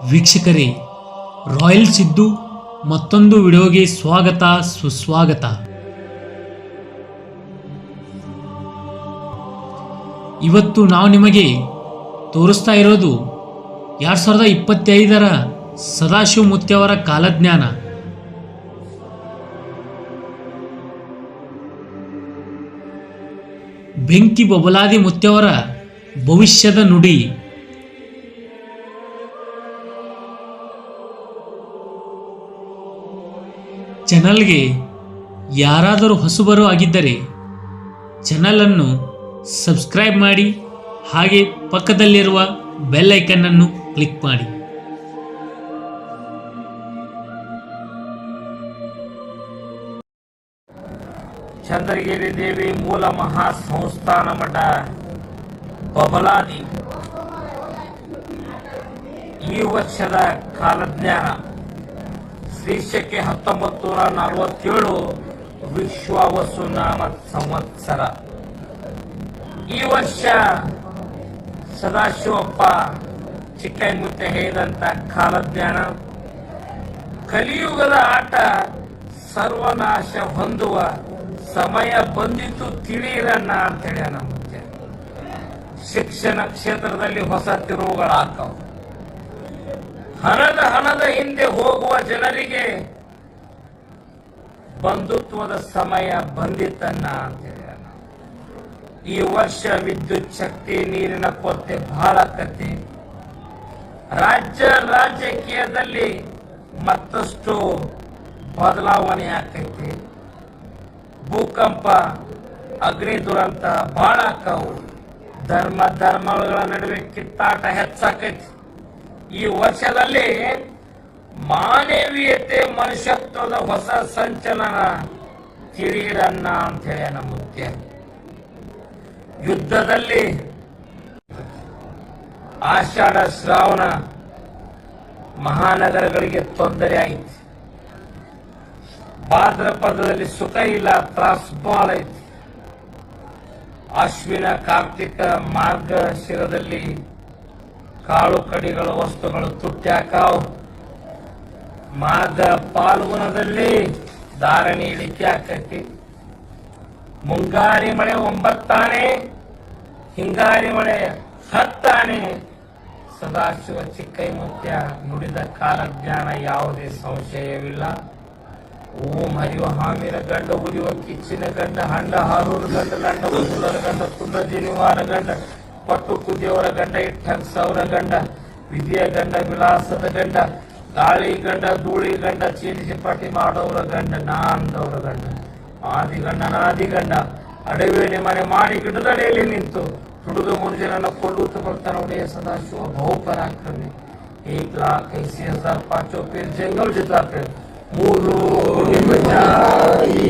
ವೀಕ್ಷಕರೇ, ರಾಯಲ್ ಸಿದ್ದು ಮತ್ತೊಂದು ವಿಡಿಯೋಗೆ ಸ್ವಾಗತ ಸುಸ್ವಾಗತ. ಇವತ್ತು ನಾವು ನಿಮಗೆ ತೋರಿಸ್ತಾ ಇರೋದು 2025ರ ಸದಾಶಿವ ಮುತ್ಯವರ ಕಾಲಜ್ಞಾನ. ಬೆಂಕಿ ಬಬಲಾದಿ ಮುತ್ಯವರ ಭವಿಷ್ಯದ ನುಡಿ. ಚಾನಲ್ಗೆ ಯಾರಾದರೂ ಹೊಸಬರು ಆಗಿದ್ದರೆ ಚಾನಲನ್ನು ಸಬ್ಸ್ಕ್ರೈಬ್ ಮಾಡಿ, ಹಾಗೆ ಪಕ್ಕದಲ್ಲಿರುವ ಬೆಲ್ ಐಕನ್ ಅನ್ನು ಕ್ಲಿಕ್ ಮಾಡಿ. ಚಂದ್ರಗಿರಿ ದೇವಿ ಮೂಲ ಮಹಾ ಸಂಸ್ಥಾನ ಮಠ ಬಬಲಾದಿ ಈ ವರ್ಷದ ಕಾಲಜ್ಞಾನ ಶೀರ್ಷಕ್ಕೆ 1947 ವಿಶ್ವಾವಸು ನಾಮ ಸಂವತ್ಸರ. ಈ ವರ್ಷ ಸದಾಶಿವಪ್ಪ ಚಿಕ್ಕೈಮುತ್ತೆ ಹೇಳಿದಂತ ಕಾಲಜ್ಞಾನ ಕಲಿಯುಗದ ಆಟ ಸರ್ವನಾಶ ಹೊಂದುವ ಸಮಯ ಬಂದಿತ್ತು ತಿಳಿಯಿರಣ್ಣ ಅಂತೇಳಿ ನಮ್ಮತ್ತೆ. ಶಿಕ್ಷಣ ಕ್ಷೇತ್ರದಲ್ಲಿ ಹೊಸ ತಿರುವುಗಳಾಗ್ತಾವ. ಹಣದ ಹಿಂದೆ ಹೋಗುವ ಜನರಿಗೆ ಬಂಧುತ್ವದ ಸಮಯ ಬಂದಿತ್ತನ್ನ ಅಂತೇಳಿ. ಈ ವರ್ಷ ವಿದ್ಯುತ್ ಶಕ್ತಿ, ನೀರಿನ ಕೊರತೆ ಬಹಳ ಕತೆ. ರಾಜಕೀಯದಲ್ಲಿ ಮತ್ತಷ್ಟು ಬದಲಾವಣೆ ಆಕೈತಿ. ಭೂಕಂಪ, ಅಗ್ನಿ ದುರಂತ ಬಹಳ ಆಕಾವು. ಧರ್ಮಗಳ ನಡುವೆ ಕಿತ್ತಾಟ ಹೆಚ್ಚಾಕೈತಿ. ಈ ವರ್ಷದಲ್ಲಿ ಮಾನವೀಯತೆ, ಮನುಷ್ಯತ್ವದ ಹೊಸ ಸಂಚಲನ ತಿಳಿಯಿರನ್ನ ಅಂತ ಹೇಳಿ ನಮ್ಮ ಮುಖ್ಯ. ಯುದ್ಧದಲ್ಲಿ ಆಷಾಢ ಶ್ರಾವಣ ಮಹಾನಗರಗಳಿಗೆ ತೊಂದರೆ ಆಯ್ತು. ಭಾದ್ರಪದದಲ್ಲಿ ಸುಖ ಇಲ್ಲ, ತ್ರಾಸ್ ಬಾಳ ಐತಿ. ಅಶ್ವಿನ ಕಾರ್ತಿಕ ಮಾರ್ಗಶಿರದಲ್ಲಿ ಕಾಳು ಕಡಿಗಳ ವಸ್ತುಗಳು ತುಟ್ಟ್ಯಾಕಾವ್. ಮಾಘ ಪಾಲ್ಗುಣದಲ್ಲಿ ಧಾರಣೆ ಇಳಿಕೆ ಆಕೈತಿ. ಮುಂಗಾರಿ ಮಳೆ 9 ಆನೆ, ಹಿಂಗಾರಿ ಮಳೆ 10 ಆನೆ. ಸದಾಶಿವ ಚಿಕ್ಕೈಮುತ್ಯ ನುಡಿದ ಕಾಲಜ್ಞಾನ ಯಾವುದೇ ಸಂಶಯವಿಲ್ಲ. ಓಂ ಹರಿವ ಹಾಮಿರ ಗಂಡ, ಉರಿಯುವ ಕಿಚ್ಚಿನ ಗಂಡ, ಹಂಡ ಹಾರೂರ ಗಂಡ, ಲಂಡ ಉಸುಲರ ಗಂಡ, ತುಂಡ ಜನಿವಾರ ಗಂಡ, ಪಟ್ಟು ಕುದಿಯವರ ಗಂಡ, ಇಟ್ಟನ್ ಸೌರ ಗಂಡ, ವಿಧಿಯ ಗಂಡ, ವಿಲಾಸದ ಗಂಡ, ಗಾಳಿ ಗಂಡ, ಧೂಳಿ ಗಂಡ, ಚೀನಿಸಿ ಪಟ್ಟಿ ಮಾಡೋರ ಗಂಡ, ನಾಂದವರ ಗಂಡ, ಆದಿಗಂಡ, ಅಡವೇನೆ ಮನೆ ಮಾಡಿ ಗಿಡದಡೆಯಲ್ಲಿ ನಿಂತು ತುಡುಗ ಮುರುಜನನ್ನ ಕೊಲ್ಲುತ್ತ ಬರ್ತಾನ ಒಡೆಯ ಸದಾಶಿವ ಬಹುಪರಾಕ್ರಮಿ. 1,80,000 पाँचों पेड़ जंगल जिता पे मूलो पचारी